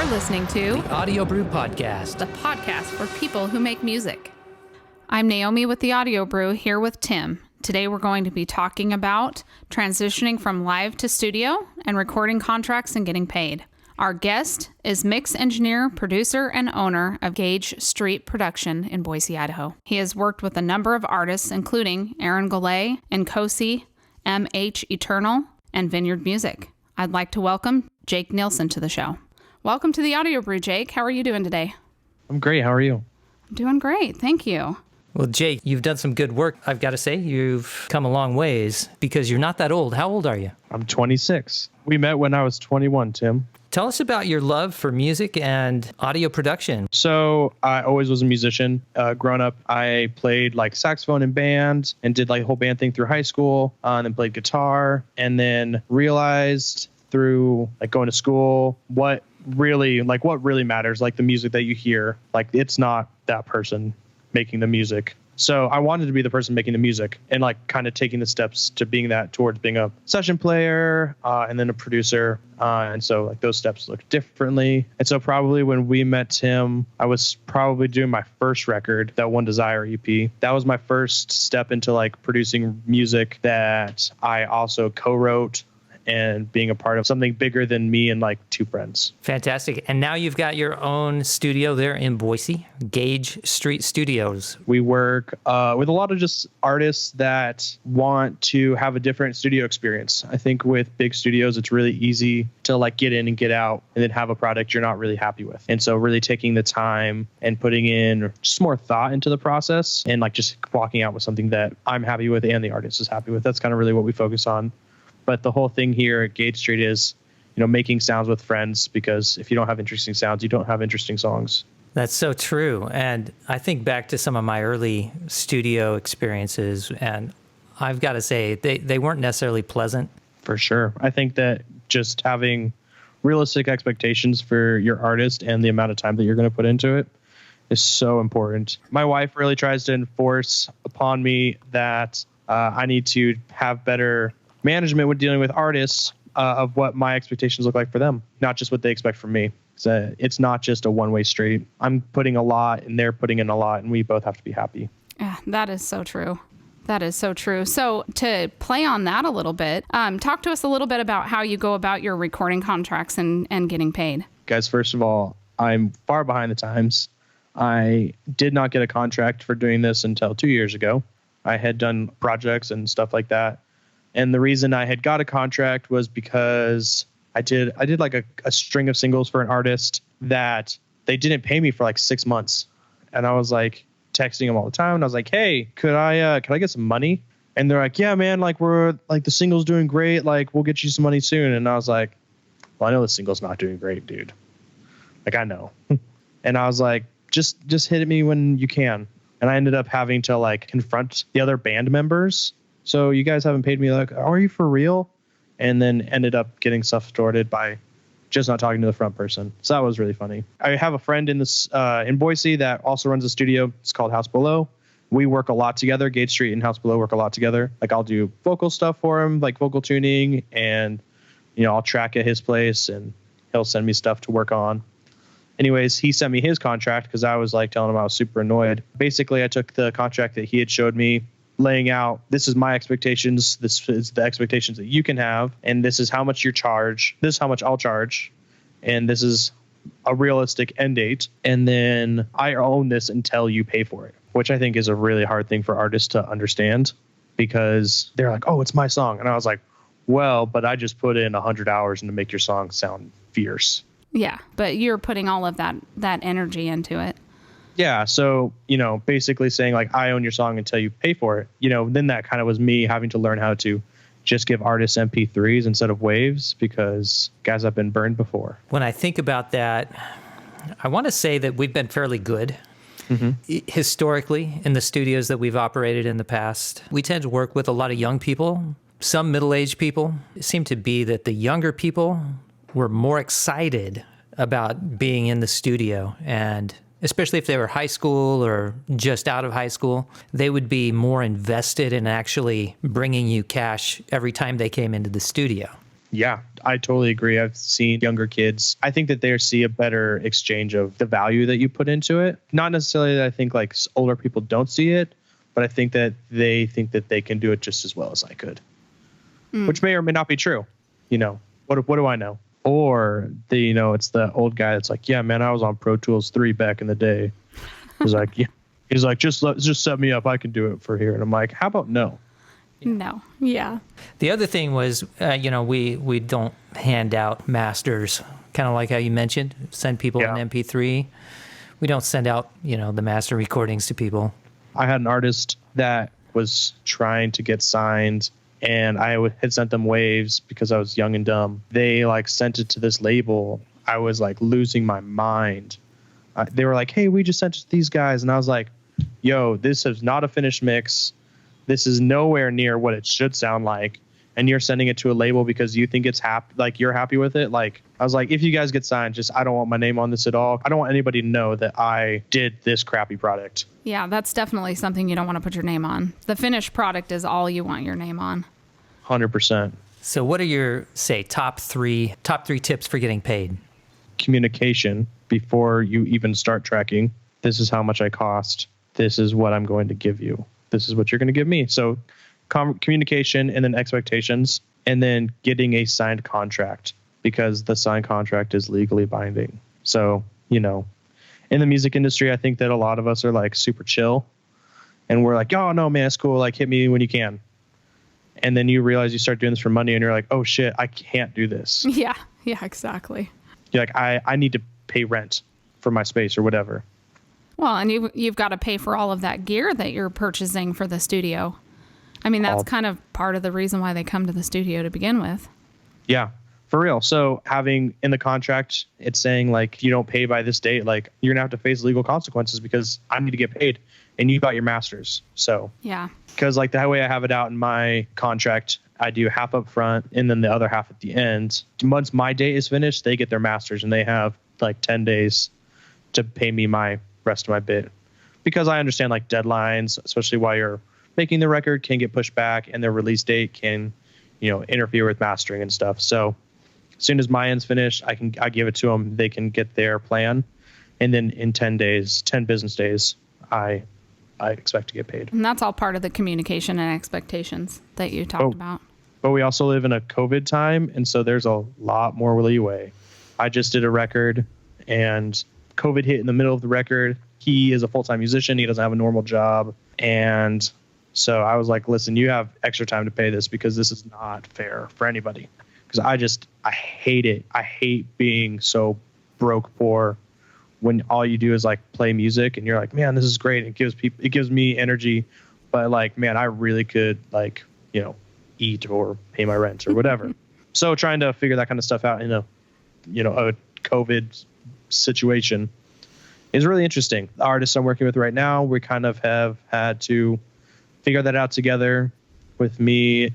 You're listening to The Audio Brew Podcast, the podcast for people who make music. I'm Naomi with The Audio Brew, here with Tim. Today we're going to be talking about transitioning from live to studio and recording contracts and getting paid. Our guest is mix engineer, producer, and owner of Gage Street Production in Boise, Idaho. He has worked with a number of artists, including Aaron Golay, Nkosi, M.H. Eternal, and Vineyard Music. I'd like to welcome Jake Nielsen to the show. Welcome to the Audio Brew, Jake. How are you doing today? I'm great. How are you? I'm doing great. Thank you. Well, Jake, you've done some good work. I've got to say, you've come a long ways because you're not that old. How old are you? I'm 26. We met when I was 21, Tim. Tell us about your love for music and audio production. So I always was a musician. Growing up, I played like saxophone in bands and did like a whole band thing through high school, and then played guitar, and then realized through like going to school what really matters, like the music that you hear, like it's not that person making the music. So I wanted to be the person making the music and like kind of taking the steps to being that towards being a session player and then a producer. And so like those steps look differently. And so probably when we met Tim, I was probably doing my first record, that One Desire EP. That was my first step into like producing music that I also co-wrote and being a part of something bigger than me and like two friends. Fantastic. And now you've got your own studio there in Boise, Gage Street Studios. We work with a lot of just artists that want to have a different studio experience. I think with big studios, it's really easy to like get in and get out and then have a product you're not really happy with. And so really taking the time and putting in just more thought into the process and like just walking out with something that I'm happy with and the artist is happy with. That's kind of really what we focus on. But the whole thing here at Gage Street is, making sounds with friends, because if you don't have interesting sounds, you don't have interesting songs. That's so true. And I think back to some of my early studio experiences, and I've got to say, they weren't necessarily pleasant. For sure. I think that just having realistic expectations for your artist and the amount of time that you're going to put into it is so important. My wife really tries to enforce upon me that I need to have better management when dealing with artists of what my expectations look like for them, not just what they expect from me. So it's not just a one-way street. I'm putting a lot and they're putting in a lot, and we both have to be happy. Yeah, that is so true. That is so true. So to play on that a little bit, talk to us a little bit about how you go about your recording contracts and getting paid. Guys, first of all, I'm far behind the times. I did not get a contract for doing this until 2 years ago. I had done projects and stuff like that. And the reason I had got a contract was because I did like a string of singles for an artist that they didn't pay me for like 6 months. And I was like texting them all the time. And I was like, hey, could I get some money? And they're like, yeah, man, like we're like the single's doing great. Like we'll get you some money soon. And I was like, well, I know the single's not doing great, dude. Like I know. And I was like, just hit me when you can. And I ended up having to like confront the other band members. So you guys haven't paid me, like, are you for real? And then ended up getting stuff sorted by just not talking to the front person. So that was really funny. I have a friend in Boise that also runs a studio. It's called House Below. We work a lot together. Gage Street and House Below work a lot together. Like I'll do vocal stuff for him, like vocal tuning, and I'll track at his place and he'll send me stuff to work on. Anyways, he sent me his contract because I was like telling him I was super annoyed. Basically, I took the contract that he had showed me, laying out, this is my expectations, this is the expectations that you can have, and this is how much you charge, this is how much I'll charge, and this is a realistic end date, and then I own this until you pay for it, which I think is a really hard thing for artists to understand, because they're like, oh, it's my song. And I was like, well, but I just put in 100 hours to make your song sound fierce. Yeah, but you're putting all of that energy into it. Yeah. So, basically saying like, I own your song until you pay for it, then that kind of was me having to learn how to just give artists MP3s instead of waves, because guys, I've been burned before. When I think about that, I want to say that we've been fairly good. Historically in the studios that we've operated in the past. We tend to work with a lot of young people, some middle-aged people. It seemed to be that the younger people were more excited about being in the studio, and especially if they were high school or just out of high school, they would be more invested in actually bringing you cash every time they came into the studio. Yeah, I totally agree. I've seen younger kids. I think that they see a better exchange of the value that you put into it. Not necessarily that I think like older people don't see it, but I think that they think that they can do it just as well as I could, which may or may not be true. You know, what do I know? Or it's the old guy that's like, yeah, man, I was on Pro Tools 3 back in the day. He's like, yeah. He's like, just set me up. I can do it for here. And I'm like, how about no? Yeah. No. Yeah. The other thing was, we don't hand out masters, kind of like how you mentioned, send people an MP3. We don't send out, the master recordings to people. I had an artist that was trying to get signed, and I had sent them waves because I was young and dumb. They sent it to this label. I was losing my mind. They were like, hey, we just sent it to these guys. And I was like, yo, this is not a finished mix. This is nowhere near what it should sound like. And you're sending it to a label because you think it's you're happy with it. I was like, if you guys get signed, I don't want my name on this at all. I don't want anybody to know that I did this crappy product. Yeah, that's definitely something you don't want to put your name on. The finished product is all you want your name on. 100%. So what are your, top three tips for getting paid? Communication before you even start tracking. This is how much I cost. This is what I'm going to give you. This is what you're going to give me. So communication, and then expectations, and then getting a signed contract, because the signed contract is legally binding. So, in the music industry, I think that a lot of us are super chill, and we're like, oh no, man, it's cool. Hit me when you can. And then you realize you start doing this for money and you're like, oh shit, I can't do this. Yeah, exactly. You're like, I need to pay rent for my space or whatever. Well, and you've got to pay for all of that gear that you're purchasing for the studio. I mean, that's kind of part of the reason why they come to the studio to begin with. Yeah, for real. So having in the contract, it's saying if you don't pay by this date, you're gonna have to face legal consequences because I need to get paid, and you got your masters. So yeah, because the way I have it out in my contract, I do half up front and then the other half at the end. Once my date is finished, they get their masters, and they have 10 days to pay me my rest of my bit, because I understand deadlines, especially while you're making the record, can get pushed back, and their release date can, interfere with mastering and stuff. So as soon as my end's finished, I give it to them. They can get their plan, and then in 10 business days, I expect to get paid. And that's all part of the communication and expectations that you talked about. But we also live in a COVID time, and so there's a lot more leeway. I just did a record, and COVID hit in the middle of the record. He is a full-time musician. He doesn't have a normal job. And so I was like, listen, you have extra time to pay this, because this is not fair for anybody. Because I hate it. I hate being so broke poor when all you do is play music, and you're like, man, this is great. It gives me energy. But man, I really could eat or pay my rent or whatever. So trying to figure that kind of stuff out in a COVID situation is really interesting. The artists I'm working with right now, we kind of have had to figure that out together, with me,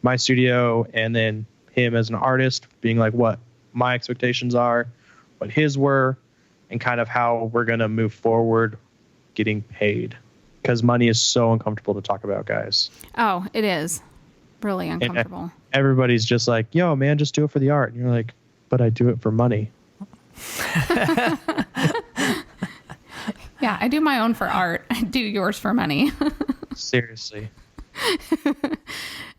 my studio, and then him as an artist being what my expectations are, what his were, and kind of how we're going to move forward getting paid, because money is so uncomfortable to talk about, guys. Oh, it is really uncomfortable. And everybody's just like, yo, man, just do it for the art. And you're like, but I do it for money. Yeah, I do my own for art. I do yours for money. Seriously.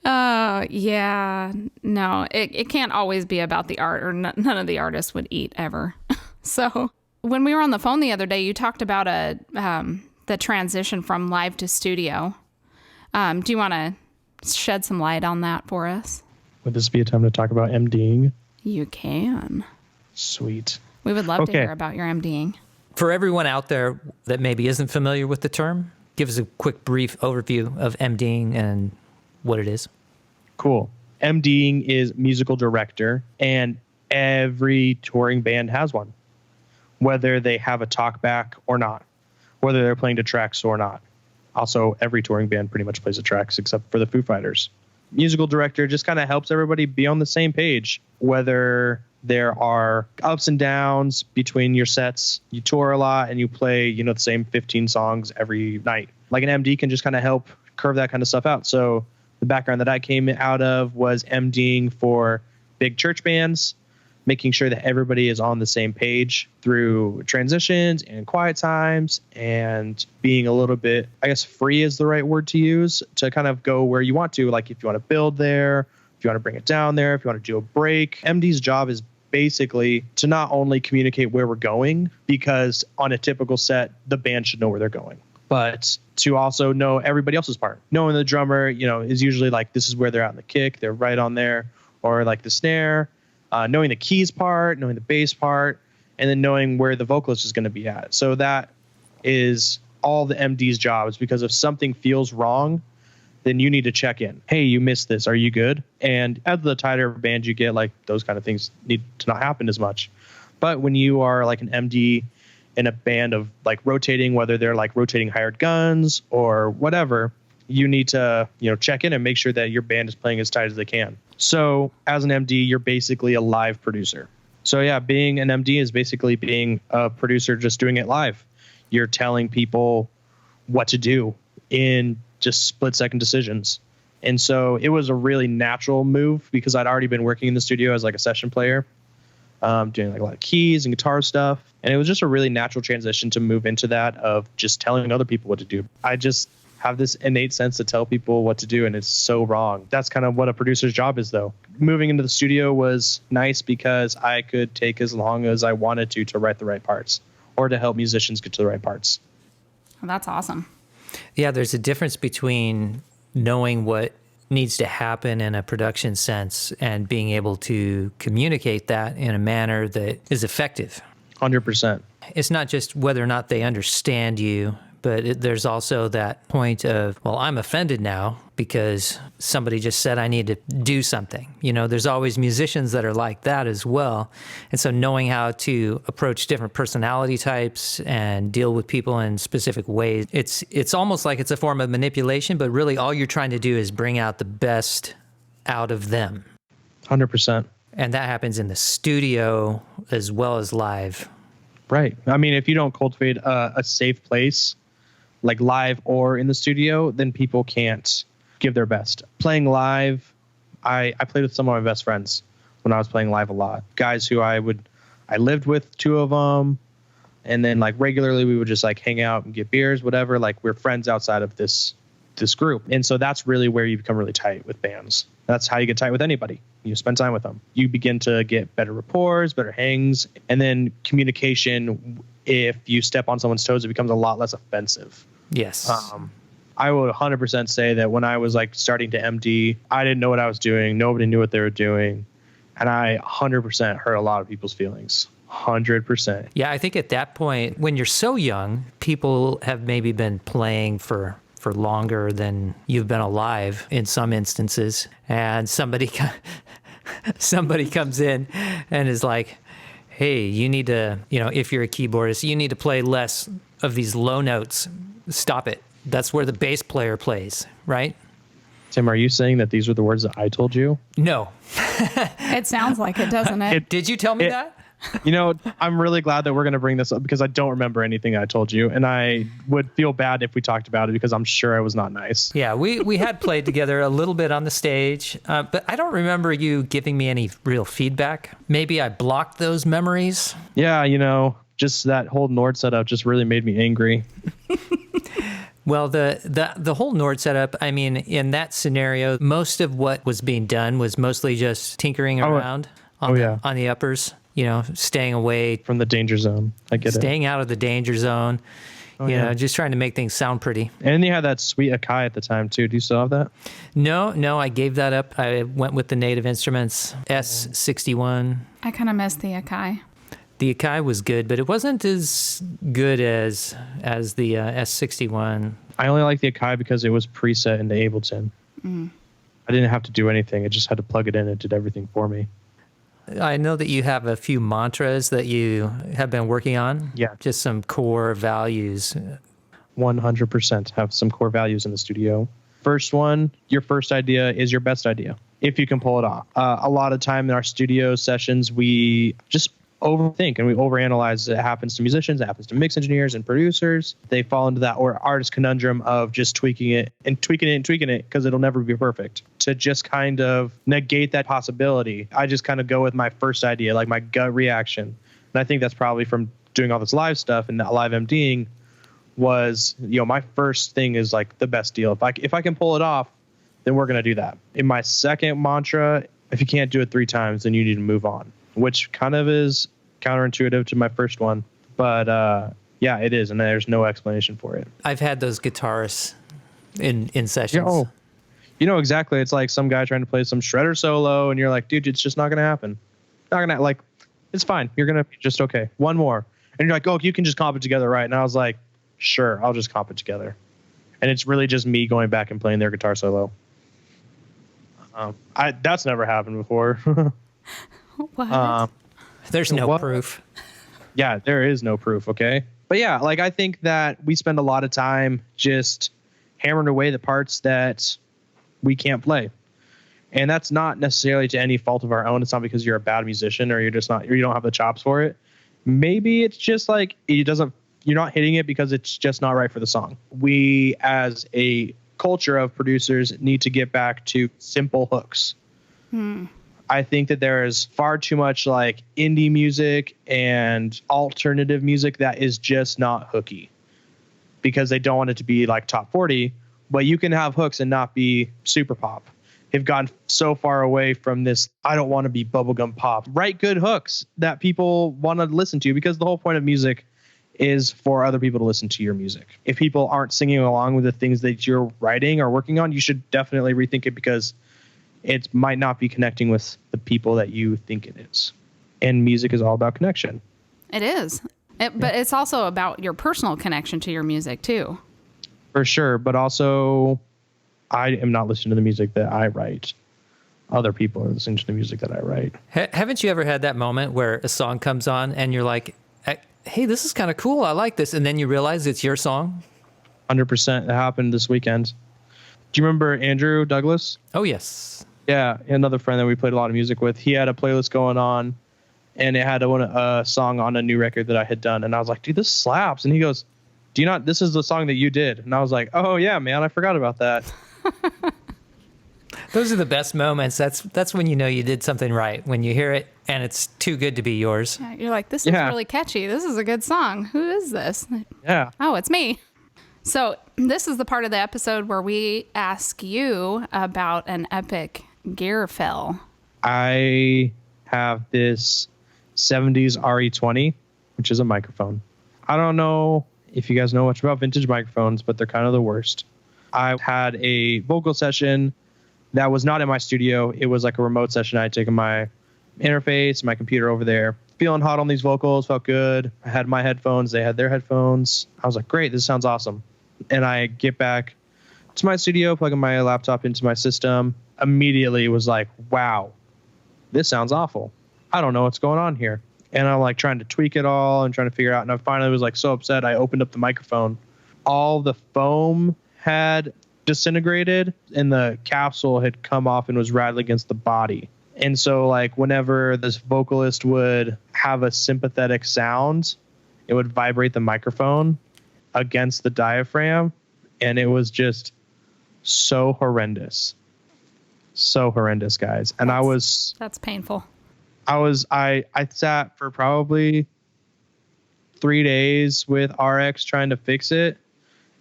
Yeah. No, it can't always be about the art, or none of the artists would eat ever. So when we were on the phone the other day, you talked about the transition from live to studio. Do you want to shed some light on that for us? Would this be a time to talk about MDing? You can. Sweet. We would love to hear about your MDing. For everyone out there that maybe isn't familiar with the term, give us a quick brief overview of MDing and what it is. Cool. MDing is musical director, and every touring band has one, whether they have a talkback or not, whether they're playing to tracks or not. Also, every touring band pretty much plays to tracks except for the Foo Fighters. Musical director just kind of helps everybody be on the same page, whether there are ups and downs between your sets. You tour a lot and you play, the same 15 songs every night. An MD can just kind of help curve that kind of stuff out. So The background that I came out of was MDing for big church bands, making sure that everybody is on the same page through transitions and quiet times, and being a little bit, I guess, free is the right word to use, to kind of go where you want to. Like if you want to build there, if you want to bring it down there, if you want to do a break. MD's job is basically to not only communicate where we're going, because on a typical set, the band should know where they're going, but to also know everybody else's part. Knowing the drummer, is usually like, this is where they're at in the kick, they're right on there, or like the snare. Knowing the keys part, knowing the bass part, and then knowing where the vocalist is going to be at. So that is all the MD's jobs, because if something feels wrong, then you need to check in. Hey, you missed this. Are you good? And as the tighter band you get, like those kind of things need to not happen as much. But when you are like an MD in a band of like rotating, whether they're like rotating hired guns or whatever, you need to, check in and make sure that your band is playing as tight as they can. So as an MD, you're basically a live producer. So yeah, being an MD is basically being a producer, just doing it live. You're telling people what to do in just split-second decisions. And so it was a really natural move, because I'd already been working in the studio as like a session player, doing like a lot of keys and guitar stuff. And it was just a really natural transition to move into that, of just telling other people what to do. I just have this innate sense to tell people what to do, and it's so wrong. That's kind of what a producer's job is, though. Moving into the studio was nice because I could take as long as I wanted to write the right parts, or to help musicians get to the right parts. Well, that's awesome. Yeah, there's a difference between knowing what needs to happen in a production sense and being able to communicate that in a manner that is effective. 100%. It's not just whether or not they understand you, but there's also that point of, well, I'm offended now because somebody just said I need to do something. There's always musicians that are like that as well. And so knowing how to approach different personality types and deal with people in specific ways, it's almost like it's a form of manipulation, but really all you're trying to do is bring out the best out of them. 100%. And that happens in the studio as well as live. Right. I mean, if you don't cultivate a safe place, like live or in the studio, then people can't give their best. Playing live, I played with some of my best friends when I was playing live a lot. Guys who I lived with, two of them, and then like regularly we would just like hang out and get beers, whatever. Like we're friends outside of this group. And so that's really where you become really tight with bands. That's how you get tight with anybody. You spend time with them. You begin to get better rapports, better hangs, and then communication. If you step on someone's toes, it becomes a lot less offensive. Yes. I would 100% say that when I was like starting to MD, I didn't know what I was doing. Nobody knew what they were doing. And I 100% hurt a lot of people's feelings. 100%. Yeah, I think at that point, when you're so young, people have maybe been playing for longer than you've been alive in some instances. And somebody comes in and is like, hey, you need to, if you're a keyboardist, you need to play less of these low notes. Stop it. That's where the bass player plays, right? Tim, are you saying that these are the words that I told you? No. It sounds like it, doesn't it? Did you tell me that? I'm really glad that we're going to bring this up, because I don't remember anything I told you. And I would feel bad if we talked about it, because I'm sure I was not nice. Yeah, we had played together a little bit on the stage, but I don't remember you giving me any real feedback. Maybe I blocked those memories. Yeah, just that whole Nord setup just really made me angry. Well, the whole Nord setup, I mean, in that scenario, most of what was being done was mostly just tinkering around on the uppers, staying away from the danger zone. I get it. Staying out of the danger zone, just trying to make things sound pretty. And you had that sweet Akai at the time too. Do you still have that? No, I gave that up. I went with the Native Instruments S61. I kind of missed the Akai. The Akai was good, but it wasn't as good as the S61. I only like the Akai because it was preset into Ableton. Mm. I didn't have to do anything. I just had to plug it in. It did everything for me. I know that you have a few mantras that you have been working on. Yeah. Just some core values. 100% have some core values in the studio. First one, your first idea is your best idea, if you can pull it off. A lot of time in our studio sessions, we just overthink and we overanalyze. It happens to musicians, it happens to mix engineers and producers. They fall into that or artist conundrum of just tweaking it because it'll never be perfect. To just kind of negate that possibility, I just kind of go with my first idea, like my gut reaction. And I think that's probably from doing all this live stuff and that live MDing was, my first thing is like the best deal. If I can pull it off, then we're going to do that. In my second mantra, if you can't do it 3 times, then you need to move on, which kind of is counterintuitive to my first one. But yeah, it is. And there's no explanation for it. I've had those guitarists in sessions. You know exactly. It's like some guy trying to play some shredder solo and you're like, dude, it's just not going to happen. Not going to, like, it's fine. You're going to be just okay. One more. And you're like, oh, you can just comp it together, right? And I was like, sure, I'll just comp it together. And it's really just me going back and playing their guitar solo. That's never happened before. What? There's no proof. Yeah, there is no proof, okay? But yeah, like I think that we spend a lot of time just hammering away the parts that we can't play. And that's not necessarily to any fault of our own. It's not because you're a bad musician or you don't have the chops for it. Maybe it's just like you're not hitting it because it's just not right for the song. We as a culture of producers need to get back to simple hooks. I think that there is far too much like indie music and alternative music that is just not hooky because they don't want it to be like top 40, but you can have hooks and not be super pop. They've gotten so far away from this. I don't want to be bubblegum pop. Write good hooks that people want to listen to, because the whole point of music is for other people to listen to your music. If people aren't singing along with the things that you're writing or working on, you should definitely rethink it, because it might not be connecting with the people that you think it is. And music is all about connection. It is. But it's also about your personal connection to your music too. For sure. But also, I am not listening to the music that I write. Other people are listening to the music that I write. Haven't you ever had that moment where a song comes on and you're like, hey, this is kind of cool, I like this, and then you realize it's your song? 100%. That happened this weekend. Do you remember Andrew Douglas? Oh, yes. Yeah, another friend that we played a lot of music with. He had a playlist going on, and it had a song on a new record that I had done. And I was like, dude, this slaps. And he goes, do you not, this is the song that you did. And I was like, oh, yeah, man, I forgot about that. Those are the best moments. That's when you know you did something right, when you hear it and it's too good to be yours. Yeah, you're like, this is really catchy. This is a good song. Who is this? Yeah. Oh, it's me. So this is the part of the episode where we ask you about an epic gear fill. I have this 70s RE20, which is a microphone. I don't know if you guys know much about vintage microphones, but they're kind of the worst. I had a vocal session that was not in my studio. It was like a remote session. I had taken my interface, my computer over there, feeling hot on these vocals, felt good. I had my headphones. They had their headphones. I was like, great, this sounds awesome. And I get back to my studio, plugging my laptop into my system. Immediately was like, wow, this sounds awful. I don't know what's going on here. And I'm like trying to tweak it all and trying to figure it out. And I finally was like so upset. I opened up the microphone. All the foam had disintegrated and the capsule had come off and was rattling against the body. And so like whenever this vocalist would have a sympathetic sound, it would vibrate the microphone against the diaphragm. And it was just so horrendous. So horrendous, guys. And that's painful. I sat for probably 3 days with RX trying to fix it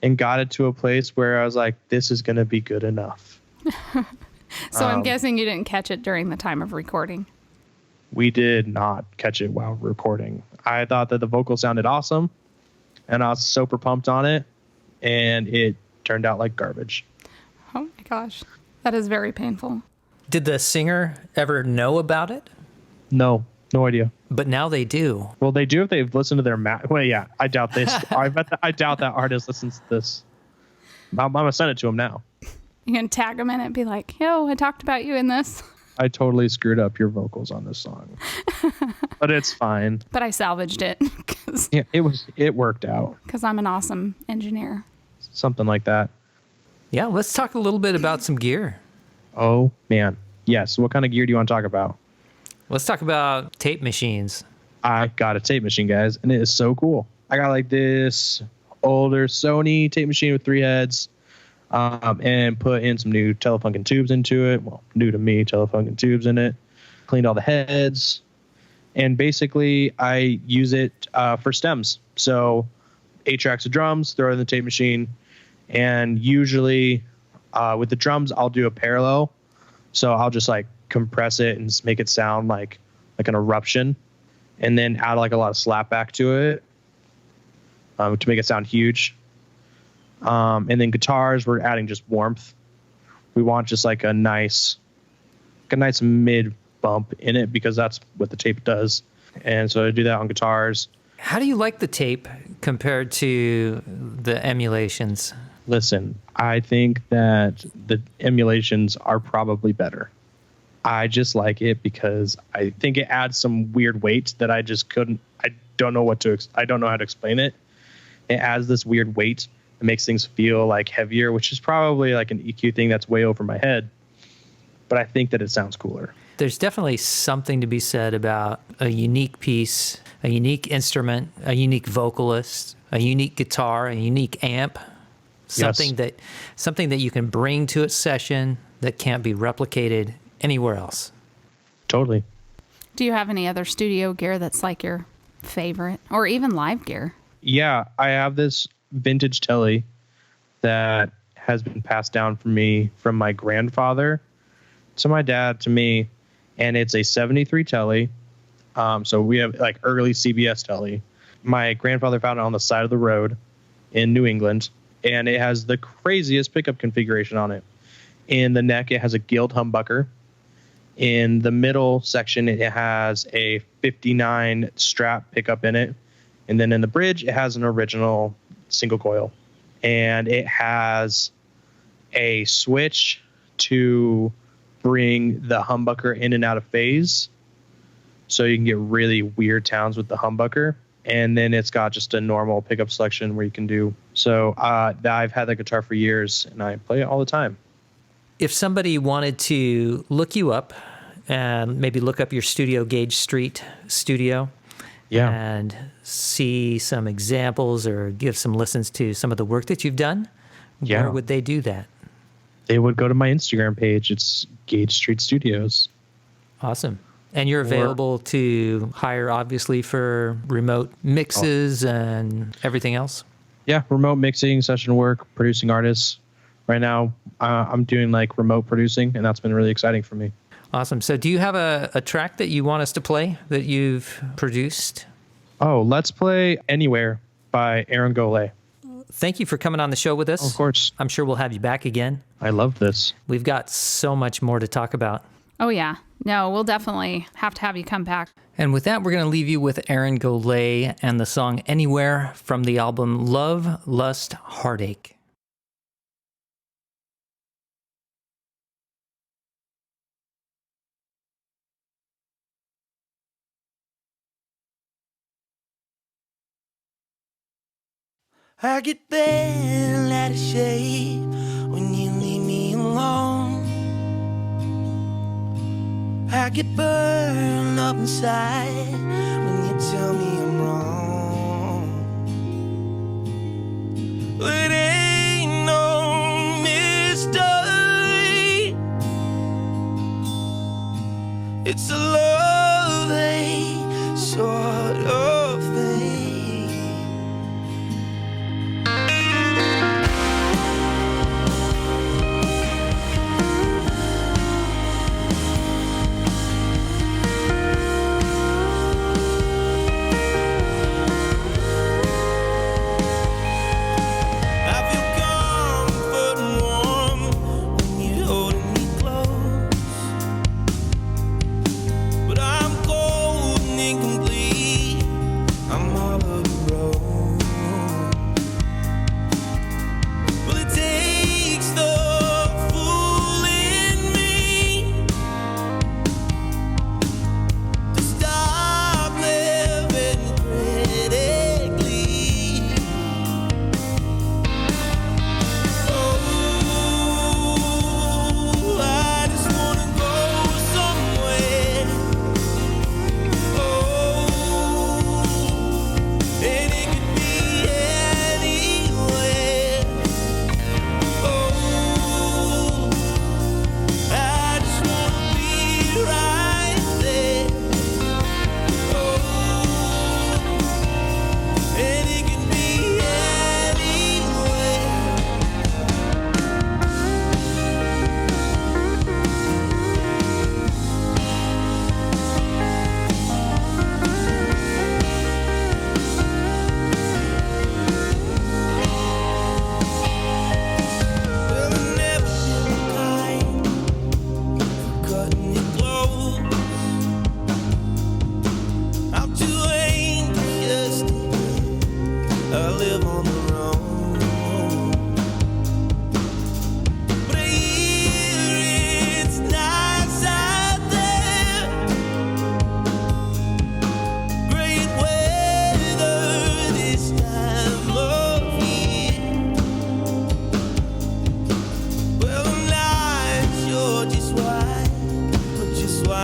and got it to a place where I was like, this is going to be good enough. So I'm guessing you didn't catch it during the time of recording. We did not catch it while recording. I thought that the vocal sounded awesome and I was super pumped on it, and it turned out like garbage. Oh my gosh. That is very painful. Did the singer ever know about it? No idea. But now they do. Well, they do if they've listened to their Well, yeah, I doubt this. I doubt that artist listens to this. I'm going to send it to him now. You can tag him in it and be like, yo, I talked about you in this. I totally screwed up your vocals on this song. But it's fine. But I salvaged it. Yeah, it worked out. Because I'm an awesome engineer. Something like that. Yeah, let's talk a little bit about some gear. Oh, man. Yes. What kind of gear do you want to talk about? Let's talk about tape machines. I got a tape machine, guys, and it is so cool. I got like this older Sony tape machine with 3 heads, and put in some new Telefunken tubes into it. Well, new to me, Telefunken tubes in it. Cleaned all the heads, and basically I use it for stems. So 8 tracks of drums, throw it in the tape machine, and usually with the drums I'll do a parallel. So I'll just like compress it and make it sound like an eruption, and then add like a lot of slapback to it to make it sound huge. And then guitars, we're adding just warmth. We want just like a nice mid bump in it, because that's what the tape does. And so I do that on guitars. How do you like the tape compared to the emulations? Listen, I think that the emulations are probably better. I just like it because I think it adds some weird weight that I don't know how to explain it. It adds this weird weight. It makes things feel like heavier, which is probably like an EQ thing that's way over my head. But I think that it sounds cooler. There's definitely something to be said about a unique piece, a unique instrument, a unique vocalist, a unique guitar, a unique amp. Something that you can bring to a session that can't be replicated anywhere else. Totally. Do you have any other studio gear that's like your favorite, or even live gear? Yeah, I have this vintage telly that has been passed down from me from my grandfather to my dad to me, and it's a 73 telly. So we have like early CBS telly. My grandfather found it on the side of the road in New England, and it has the craziest pickup configuration on it. In the neck, it has a Guild humbucker. In the middle section, it has a 59 strap pickup in it. And then in the bridge, it has an original single coil. And it has a switch to bring the humbucker in and out of phase, so you can get really weird sounds with the humbucker. And then it's got just a normal pickup selection where you can do. So I've had that guitar for years, and I play it all the time. If somebody wanted to look you up and maybe look up your studio, Gage Street Studio, and see some examples or give some listens to some of the work that you've done, where would they do that? They would go to my Instagram page. It's Gage Street Studios. Awesome. And you're available to hire, obviously, for remote mixes and everything else? Yeah, remote mixing, session work, producing artists. Right now, I'm doing like remote producing, and that's been really exciting for me. Awesome. So do you have a track that you want us to play that you've produced? Oh, let's play Anywhere by Aaron Golay. Thank you for coming on the show with us. Of course. I'm sure we'll have you back again. I love this. We've got so much more to talk about. Oh, yeah. No, we'll definitely have to have you come back. And with that, we're going to leave you with Aaron Golay and the song Anywhere from the album Love, Lust, Heartache. I get bent out of shape when you leave me alone. I get burned up inside when you tell me I'm wrong. It ain't no mystery. It's a love-hate sort of thing. Incomplete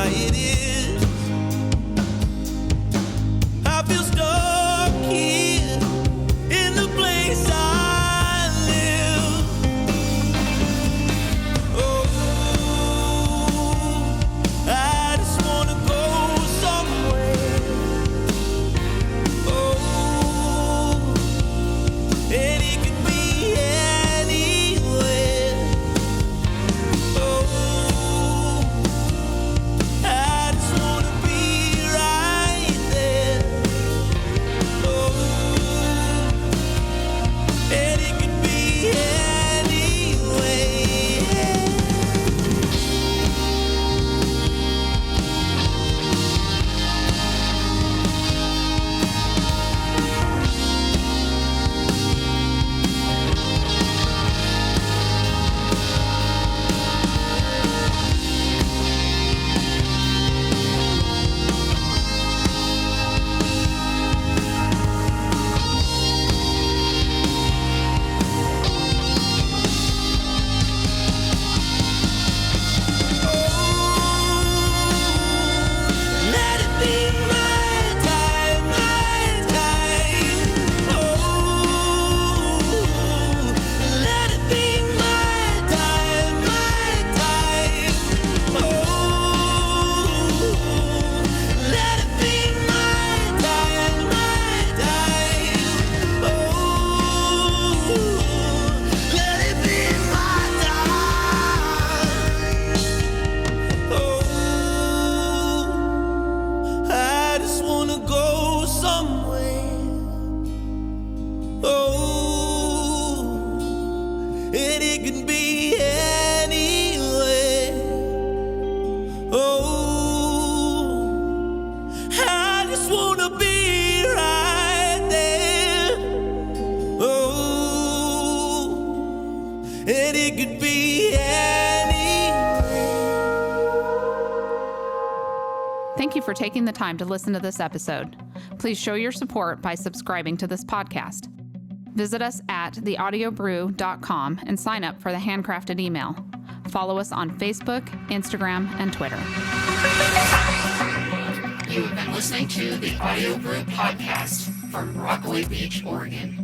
why it is. I feel stuck here in the place I live. Oh, I just wanna go somewhere. Oh, and it could be anywhere. Oh, I just wanna be right there. Oh, and it could be anywhere. Let it be my time, my time. Oh, let it be my time, my time. Oh, let it be my time, my time. Oh, let it be my time. Oh, I just wanna go somewhere. Oh, and it can be anywhere. Oh, I just wanna be right there. Oh, and it could be anywhere. Thank you for taking the time to listen to this episode. Please show your support by subscribing to this podcast. Visit us at theaudiobrew.com and sign up for the handcrafted email. Follow us on Facebook, Instagram, and Twitter. You've been listening to the Audio Brew Podcast from Rockaway Beach, Oregon.